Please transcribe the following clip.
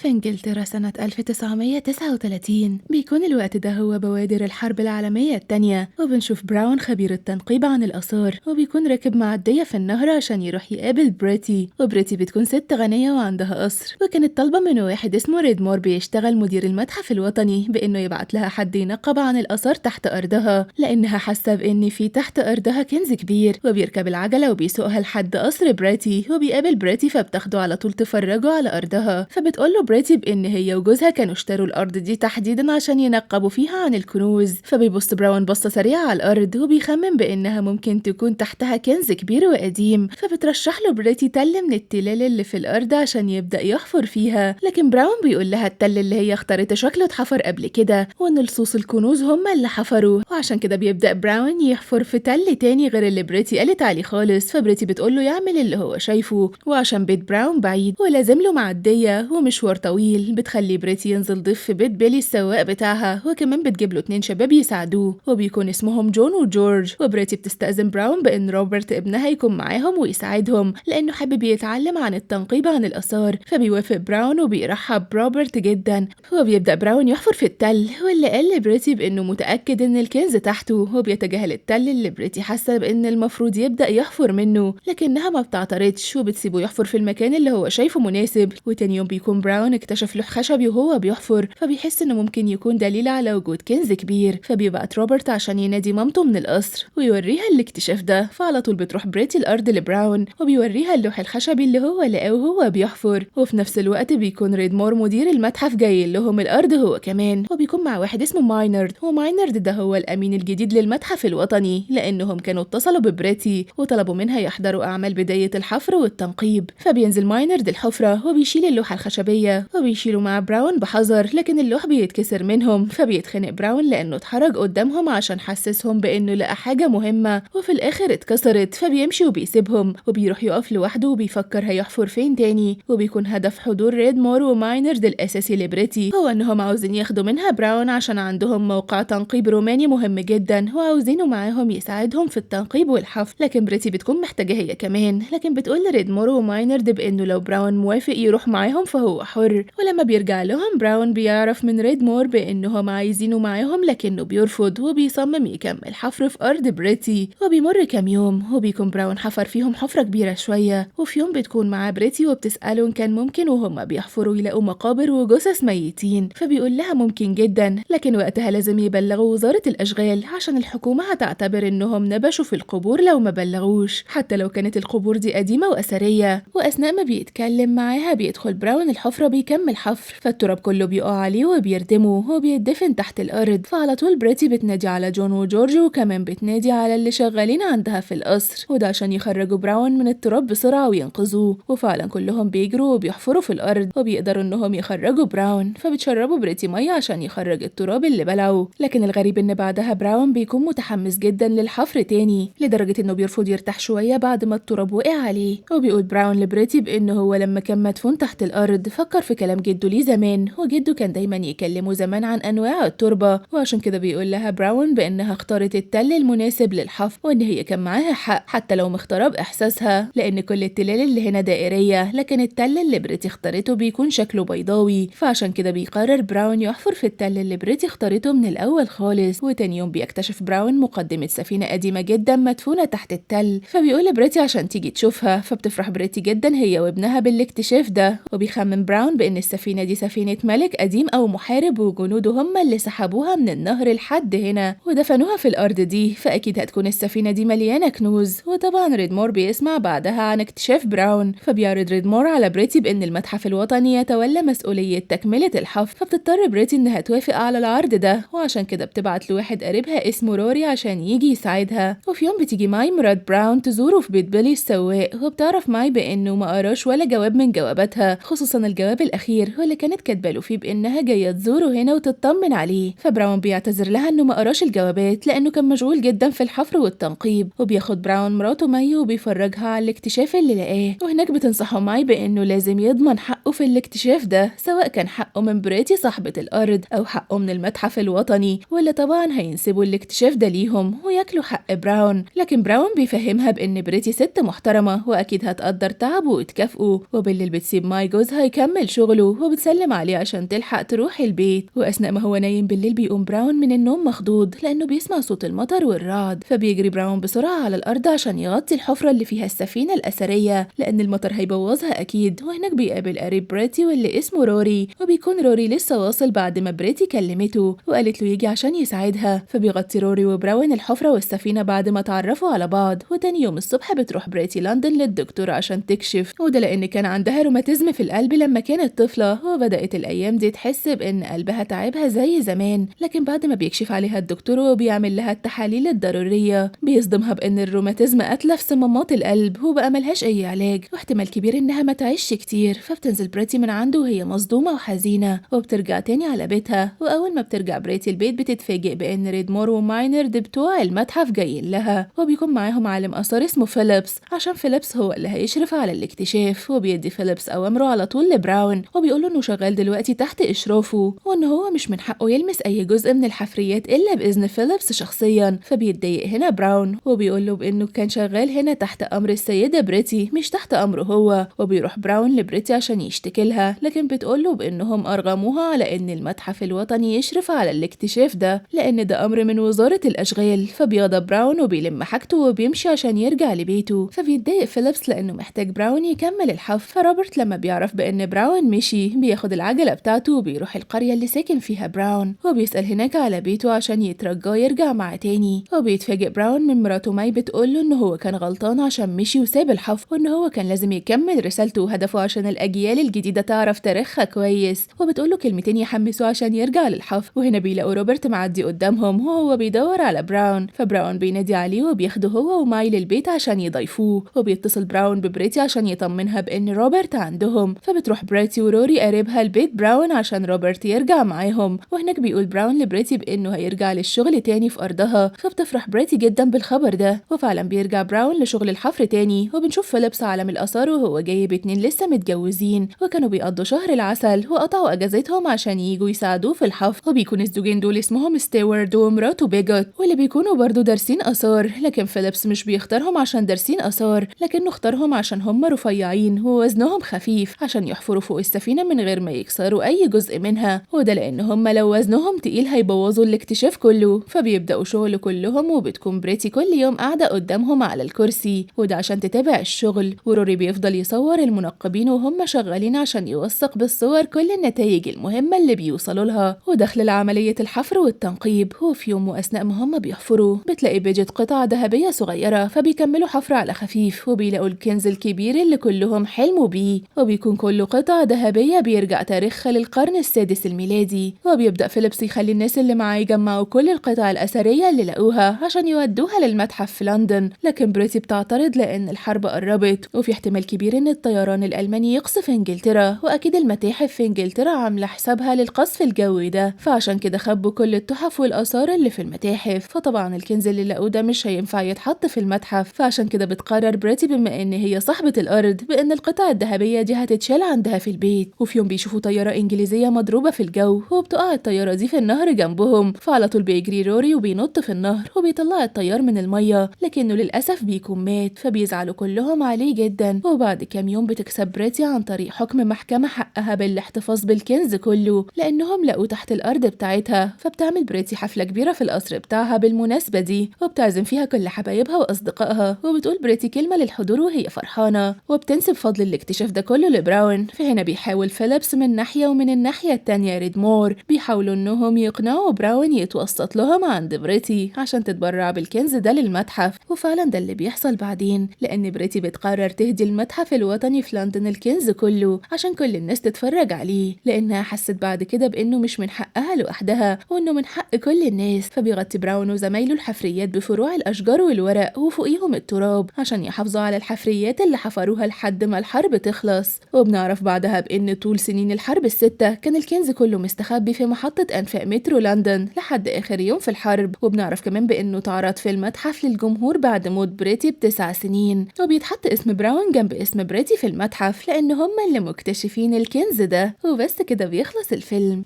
في إنجلترا سنة 1939 بيكون الوقت ده هو بوادر الحرب العالمية التانية، وبنشوف براون خبير التنقيب عن الآثار وبيكون راكب معدية في النهر عشان يروح يقابل بريتي، وبريتي بتكون ست غنية وعندها قصر، وكانت طالبة من واحد اسمه ريدمور بيشتغل مدير المتحف الوطني بإنه يبعت لها حد ينقب عن الآثار تحت أرضها، لأنها حاسة بإن في تحت أرضها كنز كبير. وبيركب العجلة وبيسوقها لحد قصر بريتي، وبيقابل بريتي فبتاخده على طول تفرجه على أرضها، فبتقوله بريتي بإن هي وجوزها كانوا اشتروا الأرض دي تحديدا عشان ينقبوا فيها عن الكنوز. فبيبص براون بصة سريعة على الأرض وبيخمن بإنها ممكن تكون تحتها كنز كبير وقديم، فبترشح له بريتي تل من التلال اللي في الأرض عشان يبدأ يحفر فيها، لكن براون بيقول لها التل اللي هي اختارته شكله اتحفر قبل كده، وإن لصوص الكنوز هم اللي حفروا، وعشان كده بيبدأ براون يحفر في تل تاني غير اللي بريتي قالت عليه خالص. فبريتي بتقوله يعمل اللي هو شايفه، وعشان بيت براون بعيد ولازم له معدية ومشوار طويل، بتخلي بريتي ينزل ضيف في بيت بيلي السواق بتاعها، وكمان بتجيب له 2 شباب يساعدوه وبيكون اسمهم جون وجورج. وبريتي بتستأذن براون بإن روبرت ابنها يكون معاهم ويساعدهم لأنه حابب يتعلم عن التنقيب عن الآثار، فبيوافق براون وبيرحب بروبرت جدا. وبيبدأ براون يحفر في التل، واللي قال لبريتي بإنه متأكد إن الكنز تحته، وبيتجاهل التل اللي بريتي حاسة بإن المفروض يبدأ يحفر منه، لكنها ما بتعترضش وبتسيبه يحفر في المكان اللي هو شايفه مناسب. وتاني يوم بيكون براون اكتشف لوح خشبي وهو بيحفر، فبيحس إنه ممكن يكون دليل على وجود كنز كبير، فبيبعت روبرت عشان ينادي مامته من القصر ويوريها الاكتشاف ده. فعلى طول بتروح بريتي الأرض لبراون وبيوريها اللوح الخشبي اللي هو لقاه وهو بيحفر، وفي نفس الوقت بيكون ريدمور مدير المتحف جاي لهم الأرض هو كمان، وبيكون مع واحد اسمه ماينرد، وماينرد ده هو الأمين الجديد للمتحف الوطني، لأنهم كانوا اتصلوا ببريتي وطلبوا منها يحضروا أعمال بداية الحفر والتنقيب. فبينزل ماينرد الحفرة وبيشيل اللوحة الخشبية وبيشيلوا مع براون بحذر، لكن اللوح بيتكسر منهم، فبيتخنق براون لأنه اتحرج قدامهم عشان حسسهم بإنه لقى حاجة مهمة وفي الآخر اتكسرت، فبيمشي وبيسيبهم وبيروح يقف لوحده وبيفكر هيحفر فين تاني. وبيكون هدف حضور ريدمور وماينرد الأساسي لبريتي هو إنهم عاوزين ياخدوا منها براون عشان عندهم موقع تنقيب روماني مهم جدا وعاوزينه معاهم يساعدهم في التنقيب والحفر، لكن بريتي بتكون محتاجة هي كمان، لكن بتقول لريدمور وماينرد بإنه لو براون موافق يروح معاهم فهو حر. ولما بيرجع لهم براون بيعرف من ريدمور بإنهم عايزينه معاهم لكنه بيرفض وبيصمم يكمل حفر في أرض بريتي. وبيمر كام يوم وبيكون براون حفر فيهم حفرة كبيرة شوية، وفي يوم بتكون معاه بريتي وبتسأله إن كان ممكن وهم بيحفروا يلاقوا مقابر وجثث ميتين، فبيقول لها ممكن جدا، لكن وقتها لازم يبلغوا وزارة الأشغال عشان الحكومة هتعتبر إنهم نبشوا في القبور لو ما بلغوش، حتى لو كانت القبور دي قديمة وأثرية. وأثناء ما بيتكلم معاها بيدخل براون الحفرة بيكمل حفر، فالتراب كله بيقع عليه وبيردمه وبيدفن تحت الأرض. فعلى طول بريتي بتنادي على جون وجورج وكمان بتنادي على اللي شغالين عندها في القصر، وده عشان يخرجوا براون من التراب بسرعة وينقذوه. وفعلا كلهم بيجروا وبيحفروا في الأرض وبيقدروا إنهم يخرجوا براون، فبتشربوا بريتي مية عشان يخرج التراب اللي بلعوه. لكن الغريب إن بعدها براون بيكون متحمس جدا للحفر تاني لدرجة إنه بيرفض يرتاح شوية بعد ما التراب وقع عليه. وبيقول براون لبريتي بإنه هو لما كان مدفون تحت الأرض فكر في كلام جده ليه زمان، وجده كان دايما يكلمه زمان عن أنواع التربة، وعشان كده بيقول لها براون بإنها اختارت التل المناسب للحفر، وإن هي كان معاها حق حتى لو مختاره بإحساسها، لأن كل التلال اللي هنا دائرية لكن التل اللي بريتي اختارته بيكون شكله بيضاوي، فعشان كده بيقرر براون يحفر في التل اللي بريتي اختارته من الأول خالص. وتاني يوم بيكتشف براون مقدمة سفينة قديمة جدا مدفونة تحت التل، فبيقول لبريتي عشان تيجي تشوفها، فبتفرح بريتي جدا هي وابنها بالاكتشاف ده. وبيخمن براون بإن السفينة دي سفينة ملك قديم أو محارب وجنوده هم اللي سحبوها من النهر لحد هنا ودفنوها في الأرض دي، فأكيد هتكون السفينة دي مليانة كنوز. وطبعا ريدمور بيسمع بعدها عن اكتشاف براون، فبيعرض ريدمور على بريتي بإن المتحف الوطني يتولى مسؤولية تكملة الحفر، فبتضطر بريتي إنها توافق على العرض ده، وعشان كده بتبعت لواحد قريبها اسمه روري عشان يجي يساعدها. وفي يوم بتيجي ماي مرات براون تزوره في بيت بيلي السواق، وبتعرف ماي بإنه ما قراش ولا جواب من جواباتها، خصوصا الجواب الأخير واللي كانت كاتباله فيه بإنها جاية تزوره هنا وتطمن عليه. فبراون بيعتذر لها إنه ما قراش الجوابات لأنه كان مشغول جدا في الحفر والتنقيب، وبياخد براون مراته ماي وبيفرجها على الاكتشاف اللي لقاه، وهناك بتنصحه ماي بإنه لازم يضمن حقه في الاكتشاف ده، سواء كان حقه من بريتي صاحبة الأرض أو حقه من المتحف الوطني، ولا طبعا هينسبوا الاكتشاف ده ليهم وياكلوا حق براون. لكن براون بيفهمها بإن بريتي ست محترمة وأكيد هتقدر تعبه وتكافئه. وبالليل بتسيب ماي جوزها يكمل شغله وبتسلم عليه عشان تلحق تروح البيت. وأثناء ما هو نايم بالليل بيقوم براون من النوم مخضوض لأنه بيسمع صوت المطر والرعد، فبيجري براون بسرعة على الأرض عشان يغطي الحفرة اللي فيها السفينة الأثرية لأن المطر هيبوظها أكيد. وهناك بيقابل قريب بريتي واللي اسمه روري، وبيكون روري لسه واصل بعد ما بريتي كلمته وقالت له يجي عشان يساعدها. فبيغطي روري وبراون الحفرة والسفينة بعد ما تعرفوا على بعض. وتاني يوم الصبح بتروح بريتي لندن للدكتور عشان تكشف، وده لأن كان عندها روماتيزم في القلب لما كانت طفلة، وبدأت الأيام دي تحس بإن قلبها تعبها زي زمان. لكن بعد ما بيكشف عليها الدكتور وبيعمل لها التحاليل الضرورية بيصدمها بإن الروماتيزم قتلة في صمامات القلب وبقى ملهاش أي علاج، واحتمال كبير إنها ما تعيش كتير. فبتنزل بريتي من عنده وهي مصدومة وحزينة وبترجع تاني على بيتها. وأول ما بترجع بريتي البيت بتتفاجئ بإن ريدمور وماينرد بتوع المتحف جايين لها، وبيكون معاهم عالم آثار اسمه فيليبس عشان فيليبس هو اللي هيشرف على الاكتشاف. وبيدي فيليبس أوامره على طول لبراون وبيقوله إنه شغال دلوقتي تحت إشرافه وإن هو مش من حقه يلمس أي جزء من الحفريات إلا بإذن فيليبس شخصيا. فبيتضايق هنا براون وبيقوله بإنه كان شغال هنا تحت أمر السيدة بريتي مش تحت أمره هو. وبيروح براون لبريتي عشان يشتكي لها، لكن بتقوله بإنهم أرغموها على إن المتحف الوطني يشرف على الاكتشاف ده لأن ده أمر من وزارة الأشغال. فبيغضب براون وبيلم حاجته وبيمشي عشان يرجع لبيته. فبيتضايق فيليبس لأنه محتاج براون يكمل الحفر. فروبرت لما بيعرف بإن براون مشي بياخد العجلة بتاعته وبيروح القرية اللي ساكن فيها براون وبيسأل هناك على بيته عشان يترجاه يرجع معاه تاني. وبيتفاجئ براون من مراته ماي بتقوله إنه هو كان غلطان عشان مشي وساب الحفر وإن هو كان لازم يكمل رسالته وهدفه عشان الأجيال الجديدة تعرف تاريخها كويس. وبتقوله كلمتين يحمسوه عشان يرجع للحفر. وهنا بيلاقوا روبرت معدي قدامهم وهو بيدور على براون. فبراون بينادي عليه وبياخده هو وماي للبيت عشان يضيفوه. وبيتصل براون ببريتي عشان يطمنها بإن روبرت عندهم. فبتروح بريتي وروري قريبها البيت براون عشان روبرت يرجع معاهم. وهناك بيقول براون لبريتي بإنه هيرجع للشغل تاني في أرضها. فبتفرح بريتي جدا بالخبر ده وفعلا بيرجع براون لشغل الحفر تاني. وبنشوف فيليبس عالم الآثار وهو جايب اتنين لسه متجوزين وكانوا بيقضوا شهر العسل وقطعوا أجازتهم عشان ييجوا يساعدوه في الحفر. وبيكون الزوجين دول اسمهم ستيوارد ومراته بيجوت واللي بيكونوا برضو دارسين آثار. لكن فيليبس مش بيختارهم عشان دارسين آثار لكنه اختارهم عشان هم رفيعين ووزنهم خفيف عشان يحفروا فوق السفينة من غير ما يكسروا أي جزء منها، وده لأن هم لو وزنهم تقيل هيبوظوا الاكتشاف كله. فبيبدأوا شغل كلهم وبتكون بريتي كل يوم قاعدة قدامهم على الكرسي وده عشان تتابع الشغل. وروري بيفضل يصور المنقبين وهم شغالين عشان يوثق بالصور كل النتائج المهمة اللي بيوصلوا لها وداخل عملية الحفر والتنقيب. وفي يوم وأثناء ما هم بيحفروا بتلاقي بيجت قطع ذهبية صغيرة فبيكملوا حفر على خفيف وبيلاقوا الكنز الكبير اللي كلهم حلموا بيه. وبيكون كل قطعة ذهبية بيرجع تاريخها للقرن السادس الميلادي. وبيبدأ فيليبس يخلي الناس اللي معاه يجمعوا كل القطع الأثرية اللي لقوها عشان يودوها للمتحف في لندن. لكن بريتي بتعترض لأن الحرب قربت وفي احتمال كبير إن الطيران الألماني يقصف إنجلترا وأكيد المتاحف في إنجلترا عاملة حسابها للقصف الجوي ده. فعشان كده خبوا كل التحف والآثار اللي في المتاحف. فطبعا الكنز اللي لقوه ده مش هينفع يتحط في المتحف. فعشان كده بتقرر بريتي بما إن هي صاحبة الأرض بإن القطع الذهبية دي هتتشال عندها في البيت. وفي يوم بيشوفوا طيارة إنجليزية مضروبة في الجو وبتقع الطيارة دي في النهر جنبهم. فعلى طول بيجري روري وبينط في النهر وبيطلع الطيار من المية لكنه للأسف بيكون مات. فبيزعلوا كلهم عليه جدا. وبعد كام يوم بتكسب بريتي عن طريق حكم محكمة حقها بالاحتفاظ بالكنز كله لأنهم لقوه تحت الأرض بتاعتها. فبتعمل بريتي حفلة كبيرة في القصر بتاعها بالمناسبة دي وبتعزم فيها كل حبايبها وأصدقائها. وبتقول بريتي كلمة للحضور وهي فرحانة وبتنسب فضل الاكتشاف ده كله لبراون. فهنا بيحاول فيليبس من ناحية ومن الناحية التانية ريدمور بيحاولوا إنهم يقنعوا براون يتوسط لهم عند بريتي عشان تتبرع بالكنز ده للمتحف. وفعلا ده اللي بيحصل بعدين لأن بريتي بتقرر تهدي المتحف الوطني في لندن الكنز كله عشان كل الناس تتفرج عليه لأنها حست بعد كده بإنه مش من حقها لوحدها وإنه من حق كل الناس. فبيغطي براون وزمايله الحفريات بفروع الأشجار والورق وفوقيهم التراب عشان يحافظوا على الحفريات اللي حفروها لحد ما الحرب تخلص. وبنعرف بعدها بإن طول سنين الحرب الستة كان الكنز كله مستخبي في محطة أنفاق مترو لندن لحد آخر يوم في الحرب. وبنعرف كمان بإنه اتعرض في المتحف للجمهور بعد موت بريتي ب9 سنين وبيتحط اسم براون جنب اسم بريتي في المتحف لأن هم اللي مكتشفين الكنز ده. وبس كده بيخلص الفيلم.